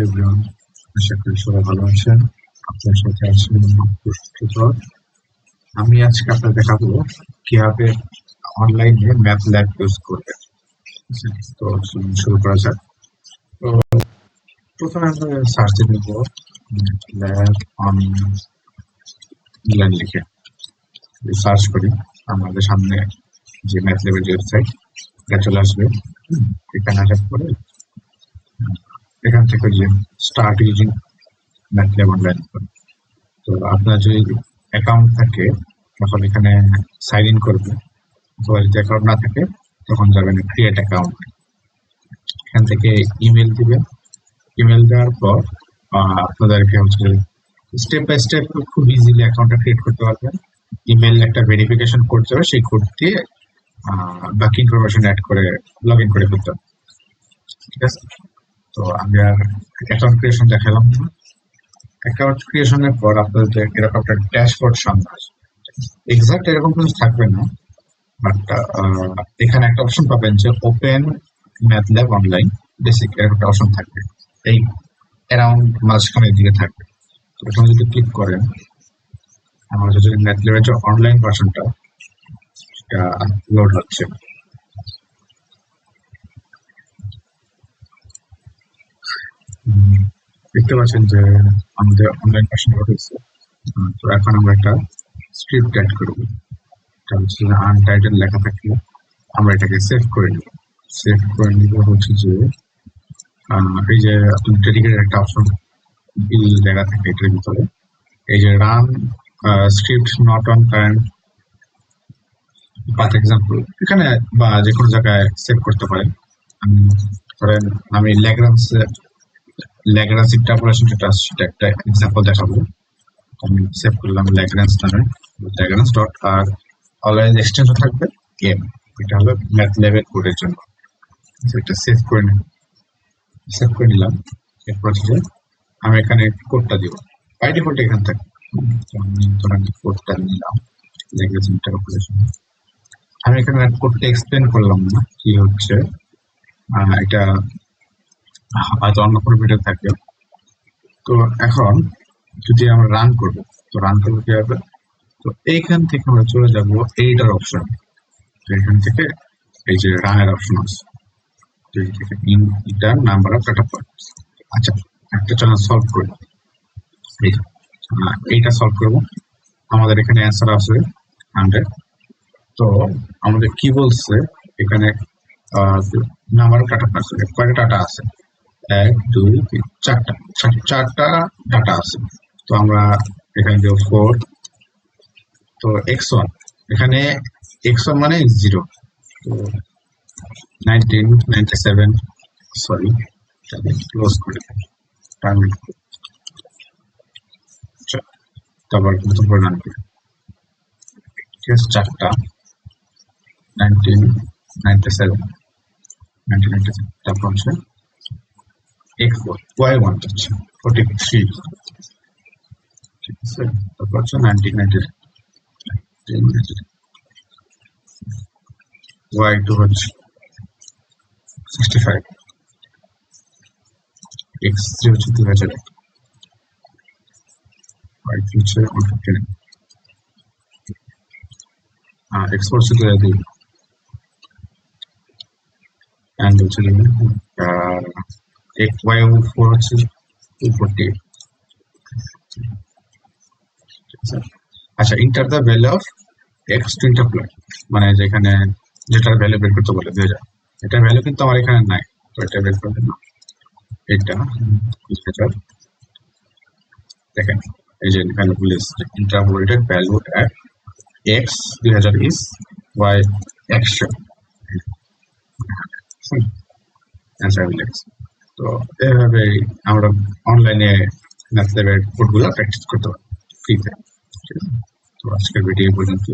Everyone, আশা করি সবাই ভালো আছেন। আপনার সাথে আছি প্রস্তুতর। আমি আজকে আপনাদের দেখাবো কিভাবে অনলাইনে ম্যাথ ল্যাব ইউজ করবেন। তো শুরু করা যাক। তো প্রথমে আমরা সার্চ দিয়ে দেবো ল্যাব অনলাইন লিখে সার্চ করি। আমাদের সামনে যে ম্যাথ ল্যাবের যে ওয়েবসাইট এটা চলে আসবে। এখানে আসার পরে এখান থেকে যে start using math lab online, তো আপনার যদি অ্যাকাউন্ট থাকে তখন এখানে সাইন ইন করবে, অথবা যদি অ্যাকাউন্ট না থাকে তখন যাবেন ক্রিয়েট অ্যাকাউন্ট। এখান থেকে ইমেল দিবেন। ইমেল দেওয়ার পর আপনাদেরকে হচ্ছে স্টেপ বাই স্টেপ খুব ইজিলি অ্যাকাউন্টটা ক্রিয়েট করতে পারবেন। ইমেল একটা ভেরিফিকেশন করতে হবে, সেই কোড দিয়ে বাকি ইনফরমেশন অ্যাড করে লগ ইন করে ফেলতে হবে। ঠিক আছে, তো আমি আর অ্যাকাউন্ট ক্রিয়েশন দেখালাম না। অ্যাকাউন্ট ক্রিয়েশনের পর আপনাদের এরকম একটা ড্যাশবোর্ড সামনে আসবে। এক্সাক্ট এরকম কিছু থাকবে না, বাট এখানে একটা অপশন পাবেন যে open math lab online basic, এরকম একটা অপশন থাকবে, এই অ্যারাউন্ড মাঝখানের দিকে থাকবে। তো এখানে যদি ক্লিক করেন, আমাদের যদি ম্যাথ ল্যাবের যে অনলাইন ভার্সনটা সেটা লোড হচ্ছে। দেখতে পাচ্ছেন যে আমাদের অনলাইন ভার্সন লোড হয়েছে। তো এখন আমরা একটা স্ক্রিপ্ট অ্যাড করব। এটা হচ্ছে আনটাইটেল লেখা থাকলে আমরা এটাকে সেভ করে নিব। সেভ করে নিব হচ্ছে যে এই যে ডেডিকেটেড একটা অপশন বিল লেখা থাকে এটার ভিতরে, এই যে run script not on current path example, এখানে বা যে কোনো জায়গায় সেভ করতে পারেন। ধরেন আমি ল্যাগ্রাঞ্জ ইন্টারপোলেশন যেটা সেটা একটা এক্সাম্পল দেখাবো। আমি সেভ করলাম ল্যাগ্রাঞ্জ নামে, Lagrange dot, are always extension থাকবে এম, এটা হলো ম্যাথ ল্যাবের কোডের জন্য। এটা সেভ করে নিলাম। এরপর হচ্ছে আমি এখানে কোডটা দিব, বাই ডিফল্ট এখান থেকে আমি ধরেন কোডটা নিলাম ল্যাগ্রাঞ্জ ইন্টারপোলেশন। আমি এখানে কোডটা এক্সপ্লেন করলাম না কি হচ্ছে, এটা হয়তো অন্য কোনো ভিডিও থাকবে। তো এখন যদি আমরা রান করবো, তো রান করবো কিভাবে, তো এইখান থেকে আমরা চলে যাবো এইটার অপশন। তো এখান থেকে এই যে রানের অপশন আছে, inter number of data points. আচ্ছা, একটা চলো সলভ করি। এইটা সলভ করবো। আমাদের এখানে অ্যান্সার আছে 100। তো আমাদের কি বলছে এখানে, নাম্বার অফ ডাটা পয়েন্টস কয়টা ডাটা আছে, 1 2 3 চারটা ডাটা আছে। তো আমরা এখানে দেব 4। তো x1, এখানে x1 মানে 0। তো 1997, সরি ক্লোজ করে টার্মিনেট। তারপর নতুন করে রান করি। ঠিক আছে, চারটা 1997, তারপর হচ্ছে x4, y1 হচ্ছে 43। ঠিক আছে, তারপর হচ্ছে 1990, y2 হচ্ছে 65, x3 হচ্ছে 2000, y3 হচ্ছে 159, x4 হচ্ছে 2002, and হচ্ছে y4 হচ্ছে 248। আচ্ছা, enter the value of x to interpolate, মানে যেখানে যেটার ভ্যালু বের করতে বলে 2000, এটার ভ্যালু কিন্তু আমার এখানে নাই, তো এটা বের করবেন না। এটা 2000, দেখেন এই যে value list, interpolated value at x 2000 is y 100। তো এভাবে আমরা অনলাইনে ম্যাথ ল্যাবের কোডগুলো প্র্যাকটিস করতে পারি ফ্রিতে। তো আজকের ভিডিও পর্যন্ত।